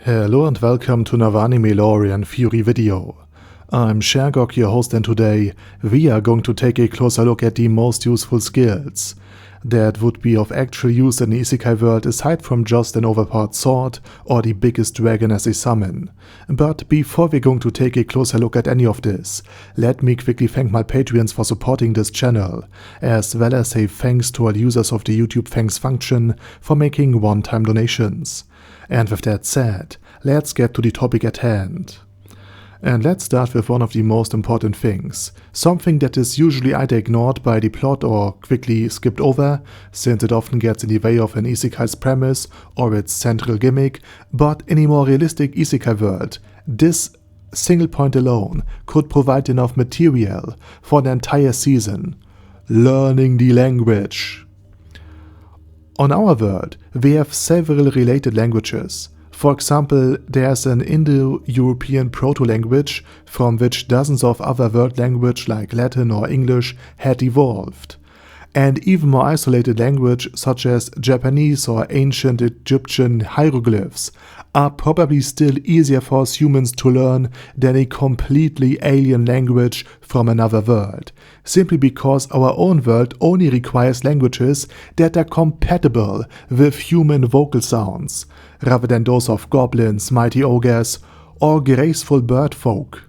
Hello and welcome to another anime lore and Fury video. I'm Shergok, your host, and today we are going to take a closer look at the most useful skills that would be of actual use in the Isekai world aside from just an overpowered sword or the biggest dragon as a summon. But before we're going to take a closer look at any of this, let me quickly thank my Patreons for supporting this channel, as well as say thanks to all users of the YouTube thanks function for making one-time donations. And with that said, let's get to the topic at hand. And let's start with one of the most important things, something that is usually either ignored by the plot or quickly skipped over, since it often gets in the way of an isekai's premise or its central gimmick, but in a more realistic isekai world, this single point alone could provide enough material for an entire season: learning the language. On our world, we have several related languages. For example, there's an Indo-European proto-language from which dozens of other world languages like Latin or English had evolved. And even more isolated languages such as Japanese or ancient Egyptian hieroglyphs are probably still easier for us humans to learn than a completely alien language from another world, simply because our own world only requires languages that are compatible with human vocal sounds, rather than those of goblins, mighty ogres, or graceful bird folk.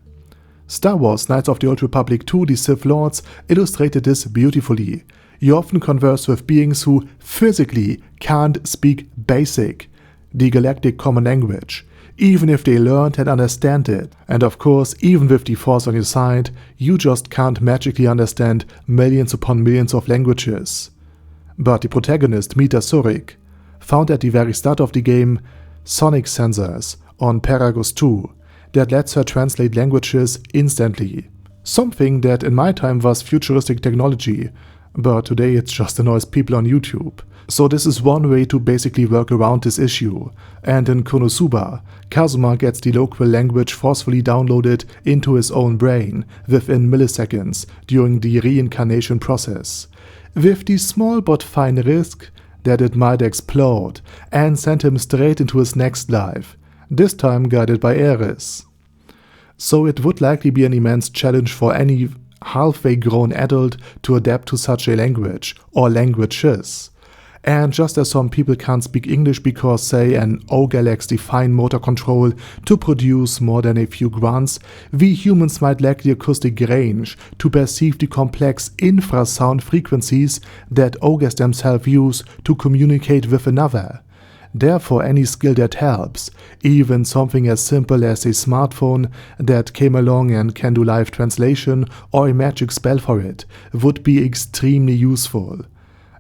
Star Wars Knights of the Old Republic 2: The Sith Lords illustrated this beautifully. You often converse with beings who physically can't speak Basic, the galactic common language, even if they learned and understand it. And of course, even with the Force on your side, you just can't magically understand millions upon millions of languages. But the protagonist, Mita Surik, found at the very start of the game sonic sensors on Paragus 2 that lets her translate languages instantly. Something that in my time was futuristic technology, but today it just annoys people on YouTube. So this is one way to basically work around this issue, and in Konosuba, Kazuma gets the local language forcefully downloaded into his own brain within milliseconds during the reincarnation process, with the small but fine risk that it might explode and send him straight into his next life, this time guided by Ares. So it would likely be an immense challenge for any halfway grown adult to adapt to such a language, or languages. And just as some people can't speak English because, say, an ogre lacks the fine motor control to produce more than a few grunts, we humans might lack the acoustic range to perceive the complex infrasound frequencies that ogres themselves use to communicate with another. Therefore, any skill that helps, even something as simple as a smartphone that came along and can do live translation or a magic spell for it, would be extremely useful.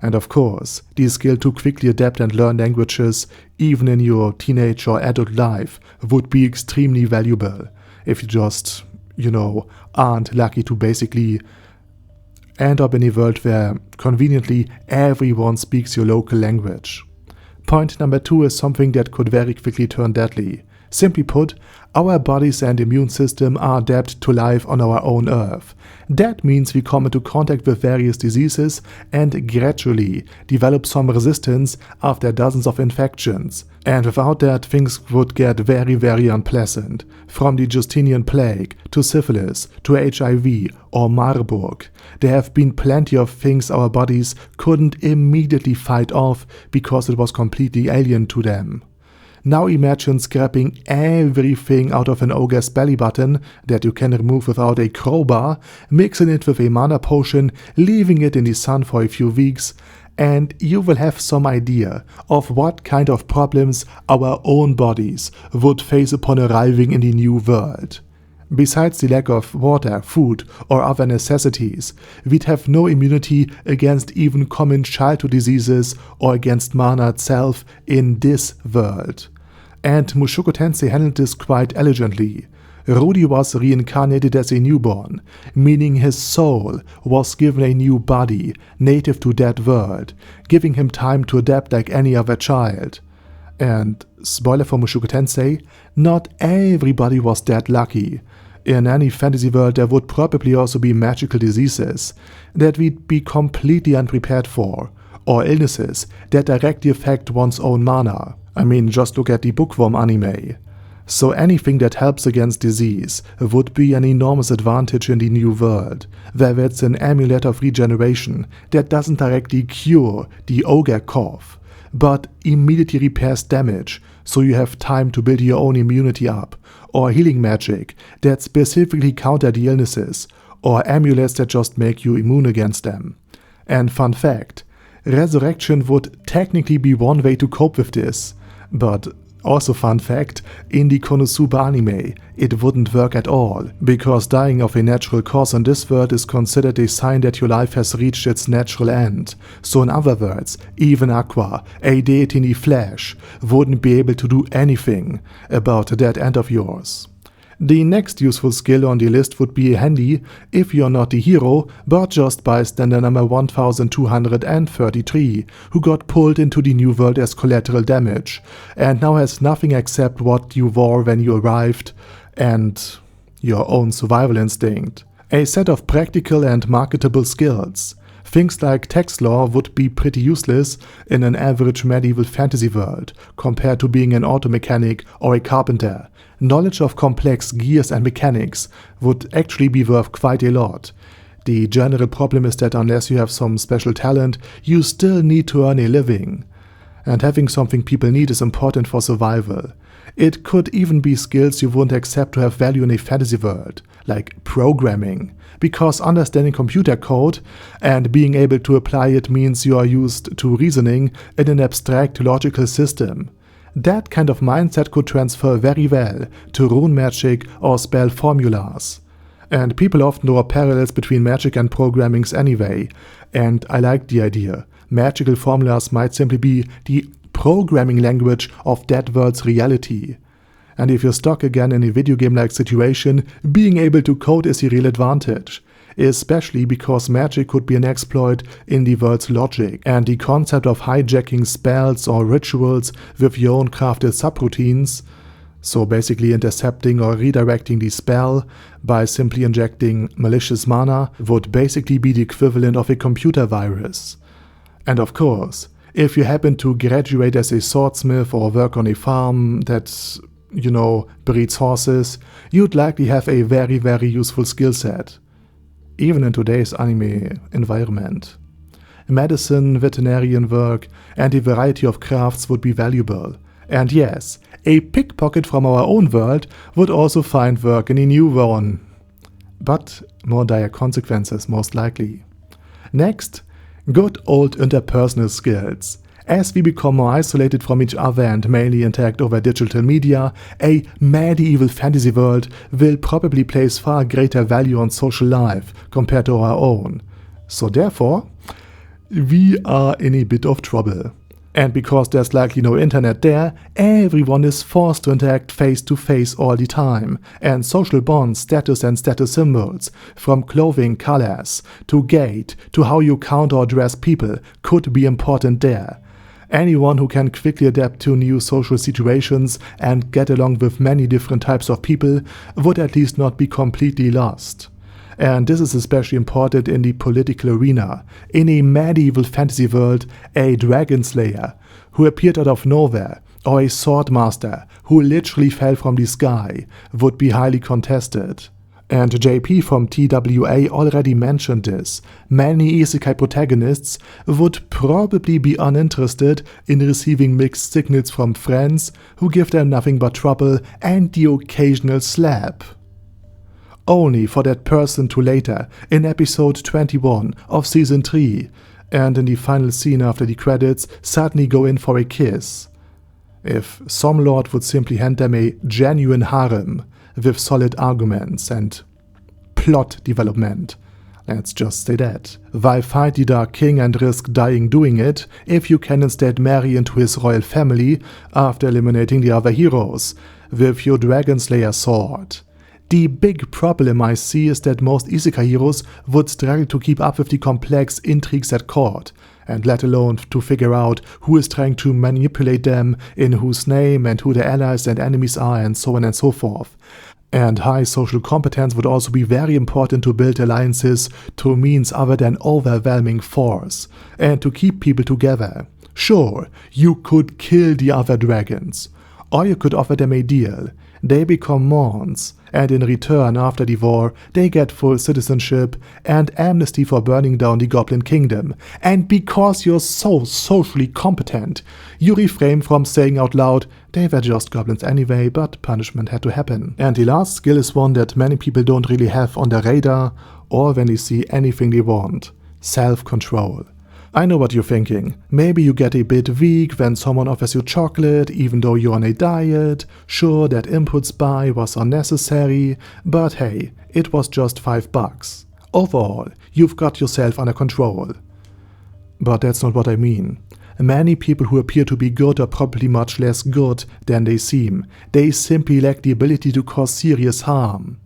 And of course, the skill to quickly adapt and learn languages, even in your teenage or adult life, would be extremely valuable if you just, aren't lucky to basically end up in a world where conveniently everyone speaks your local language. Point number 2 is something that could very quickly turn deadly. Simply put, our bodies and immune system are adapted to life on our own Earth. That means we come into contact with various diseases and gradually develop some resistance after dozens of infections. And without that, things would get very, very unpleasant. From the Justinian plague, to syphilis, to HIV, or Marburg. There have been plenty of things our bodies couldn't immediately fight off because it was completely alien to them. Now imagine scrapping everything out of an ogre's belly button that you can remove without a crowbar, mixing it with a mana potion, leaving it in the sun for a few weeks, and you will have some idea of what kind of problems our own bodies would face upon arriving in the new world. Besides the lack of water, food, or other necessities, we'd have no immunity against even common childhood diseases or against mana itself in this world. And Mushoku Tensei handled this quite elegantly. Rudy was reincarnated as a newborn, meaning his soul was given a new body native to that world, giving him time to adapt like any other child. And, spoiler for Mushoku Tensei, not everybody was that lucky. In any fantasy world there would probably also be magical diseases that we'd be completely unprepared for, or illnesses that directly affect one's own mana. I mean, just look at the bookworm anime. So anything that helps against disease would be an enormous advantage in the new world, whether it's an amulet of regeneration that doesn't directly cure the ogre cough, but immediately repairs damage so you have time to build your own immunity up, or healing magic that specifically counter the illnesses, or amulets that just make you immune against them. And fun fact, resurrection would technically be one way to cope with this, but also fun fact, in the Konosuba anime, it wouldn't work at all, because dying of a natural cause in this world is considered a sign that your life has reached its natural end. So in other words, even Aqua, a deity in the flesh, wouldn't be able to do anything about that end of yours. The next useful skill on the list would be handy if you're not the hero, but just bystander number 1233, who got pulled into the new world as collateral damage, and now has nothing except what you wore when you arrived, and your own survival instinct. A set of practical and marketable skills. Things like text law would be pretty useless in an average medieval fantasy world, compared to being an auto mechanic or a carpenter. Knowledge of complex gears and mechanics would actually be worth quite a lot. The general problem is that unless you have some special talent, you still need to earn a living. And having something people need is important for survival. It could even be skills you wouldn't accept to have value in a fantasy world, like programming, because understanding computer code and being able to apply it means you are used to reasoning in an abstract logical system. That kind of mindset could transfer very well to rune magic or spell formulas. And people often draw parallels between magic and programmings anyway, and I like the idea. Magical formulas might simply be the programming language of that world's reality. And if you're stuck again in a video game-like situation, being able to code is a real advantage. Especially because magic could be an exploit in the world's logic, and the concept of hijacking spells or rituals with your own crafted subroutines, so basically intercepting or redirecting the spell by simply injecting malicious mana, would basically be the equivalent of a computer virus. And of course, if you happen to graduate as a swordsmith or work on a farm that, breeds horses, you'd likely have a very, very useful skill set. Even in today's anime environment. Medicine, veterinarian work, and a variety of crafts would be valuable. And yes, a pickpocket from our own world would also find work in a new one. But more dire consequences, most likely. Next, good old interpersonal skills. As we become more isolated from each other and mainly interact over digital media, a medieval fantasy world will probably place far greater value on social life compared to our own. So therefore, we are in a bit of trouble. And because there's likely no internet there, everyone is forced to interact face to face all the time, and social bonds, status and status symbols, from clothing colors to gait to how you count or dress people, could be important there. Anyone who can quickly adapt to new social situations and get along with many different types of people would at least not be completely lost. And this is especially important in the political arena. In a medieval fantasy world, a dragon slayer who appeared out of nowhere, or a swordmaster who literally fell from the sky, would be highly contested. And JP from TWA already mentioned this. Many Isekai protagonists would probably be uninterested in receiving mixed signals from friends who give them nothing but trouble and the occasional slap. Only for that person to later, in episode 21 of season 3, and in the final scene after the credits, suddenly go in for a kiss. If some lord would simply hand them a genuine harem with solid arguments and plot development. Let's just say that. Why fight the Dark King and risk dying doing it if you can instead marry into his royal family after eliminating the other heroes with your Dragon Slayer sword? The big problem I see is that most Isekai heroes would struggle to keep up with the complex intrigues at court, and let alone to figure out who is trying to manipulate them, in whose name, and who their allies and enemies are, and so on and so forth. And high social competence would also be very important to build alliances through means other than overwhelming force, and to keep people together. Sure, you could kill the other dragons, or you could offer them a deal. They become Mons, and in return, after the war, they get full citizenship and amnesty for burning down the Goblin Kingdom. And because you're so socially competent, you refrain from saying out loud, they were just goblins anyway, but punishment had to happen. And the last skill is one that many people don't really have on their radar, or when they see anything they want: self-control. I know what you're thinking. Maybe you get a bit weak when someone offers you chocolate even though you're on a diet. Sure, that impulse buy was unnecessary, but hey, it was just $5. Overall, you've got yourself under control. But that's not what I mean. Many people who appear to be good are probably much less good than they seem. They simply lack the ability to cause serious harm.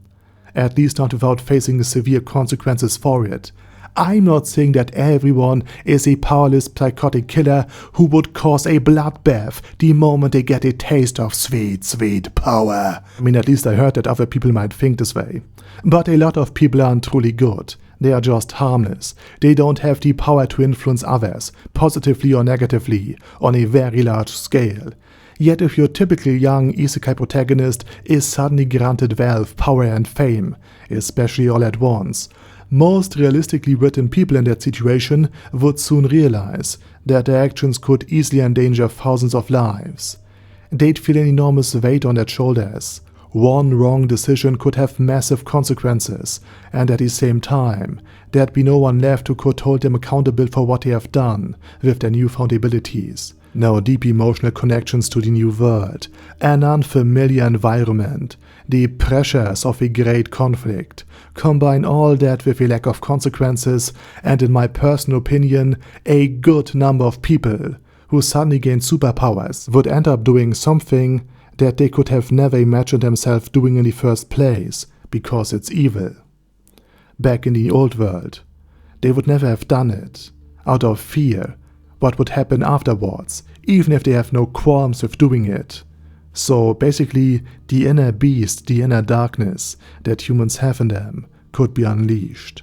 At least not without facing the severe consequences for it. I'm not saying that everyone is a powerless psychotic killer who would cause a bloodbath the moment they get a taste of sweet, sweet power. I mean, at least I heard that other people might think this way. But a lot of people aren't truly good. They are just harmless. They don't have the power to influence others, positively or negatively, on a very large scale. Yet if your typical young isekai protagonist is suddenly granted wealth, power and fame, especially all at once, most realistically written people in that situation would soon realize that their actions could easily endanger thousands of lives. They'd feel an enormous weight on their shoulders. One wrong decision could have massive consequences, and at the same time, there'd be no one left who could hold them accountable for what they have done with their newfound abilities. Now deep emotional connections to the new world, an unfamiliar environment, the pressures of a great conflict. Combine all that with a lack of consequences, and in my personal opinion, a good number of people who suddenly gain superpowers would end up doing something that they could have never imagined themselves doing in the first place, because it's evil. Back in the old world, they would never have done it, out of fear, what would happen afterwards, even if they have no qualms with doing it. So basically, the inner beast, the inner darkness that humans have in them could be unleashed.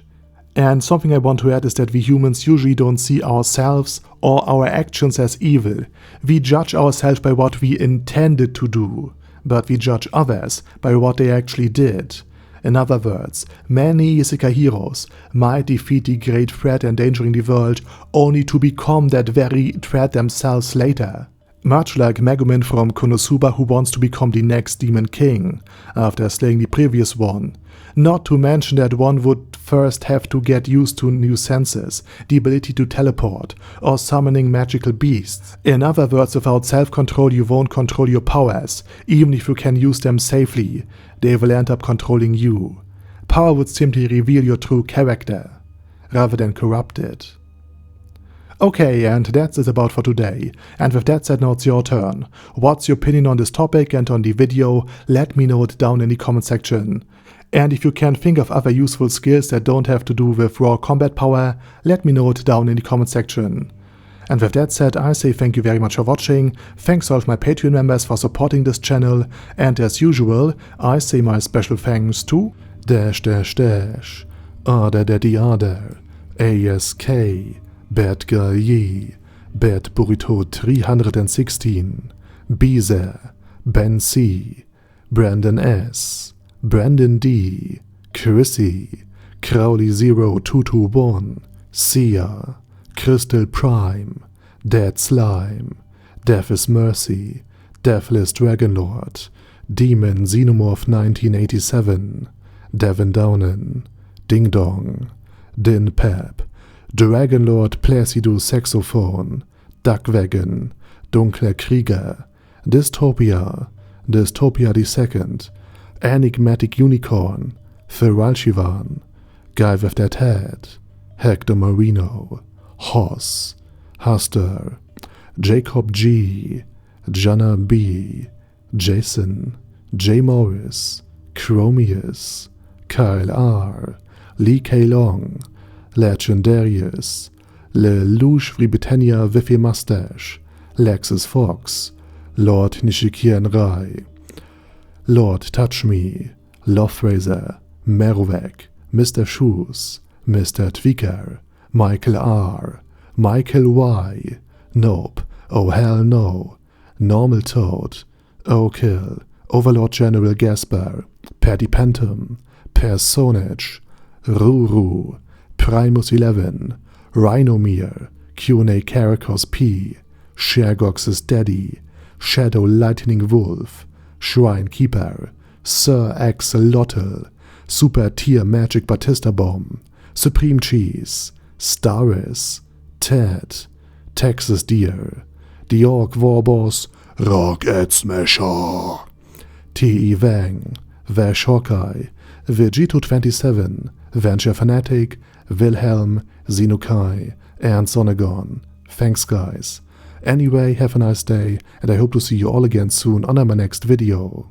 And something I want to add is that we humans usually don't see ourselves or our actions as evil. We judge ourselves by what we intended to do, but we judge others by what they actually did. In other words, many isekai heroes might defeat the great threat endangering the world only to become that very threat themselves later. Much like Megumin from Konosuba, who wants to become the next Demon King after slaying the previous one. Not to mention that one would first have to get used to new senses, the ability to teleport, or summoning magical beasts. In other words, without self-control you won't control your powers, even if you can use them safely. They will end up controlling you. Power would simply reveal your true character, rather than corrupt it. Okay, and that's it about for today. And with that said, now it's your turn. What's your opinion on this topic and on the video? Let me know it down in the comment section. And if you can think of other useful skills that don't have to do with raw combat power, let me know it down in the comment section. And with that said, I say thank you very much for watching, thanks to all of my Patreon members for supporting this channel, and as usual, I say my special thanks to Other Daddy Other, ASK, Bad Guy Yee, Bad Burrito 316, Beezer, Ben C, Brandon S, Brandon D, Chrissy, Crowley 0221, Sia, Crystal Prime, Dead Slime, Death is Mercy, Deathless Dragonlord, Demon Xenomorph 1987, Devin Downen, Ding Dong, Din Pep, Dragonlord Placido Saxophone, Duckwagon, Dunkler Krieger, Dystopia, Dystopia II, Enigmatic Unicorn, Feralchivan, Guy with That Head, Hector Marino, Hoss, Huster, Jacob G, Jana B, Jason, J. Morris, Chromius, Kyle R, Lee K. Long, Legendarius, Lelouch Britannia with a Mustache, Lexus Fox, Lord Nishikian Rai, Lord Touch Me, Loverazer, Merowek, Mr. Shoes, Mr. Tweaker, Michael R, Michael Y, Nope, oh hell no. Normal Toad, Oh Kill, Overlord General Gaspar, Perdipentum, Personage, Ruru, Primus 11, Rhinomere, Q&A Caracos P, Shergox's Daddy, Shadow Lightning Wolf, Shrine Keeper, Sir Axolotl, Super Tier Magic Batista Bomb, Supreme Cheese, Staris, Ted, Texas Deer, The Orc Warboss, Rocket Smasher, T.E. Wang, Vash Hawkeye, Vegito27, Venture Fanatic, Wilhelm, Xenokai, and Sonagon. Thanks guys. Anyway, have a nice day, and I hope to see you all again soon on my next video.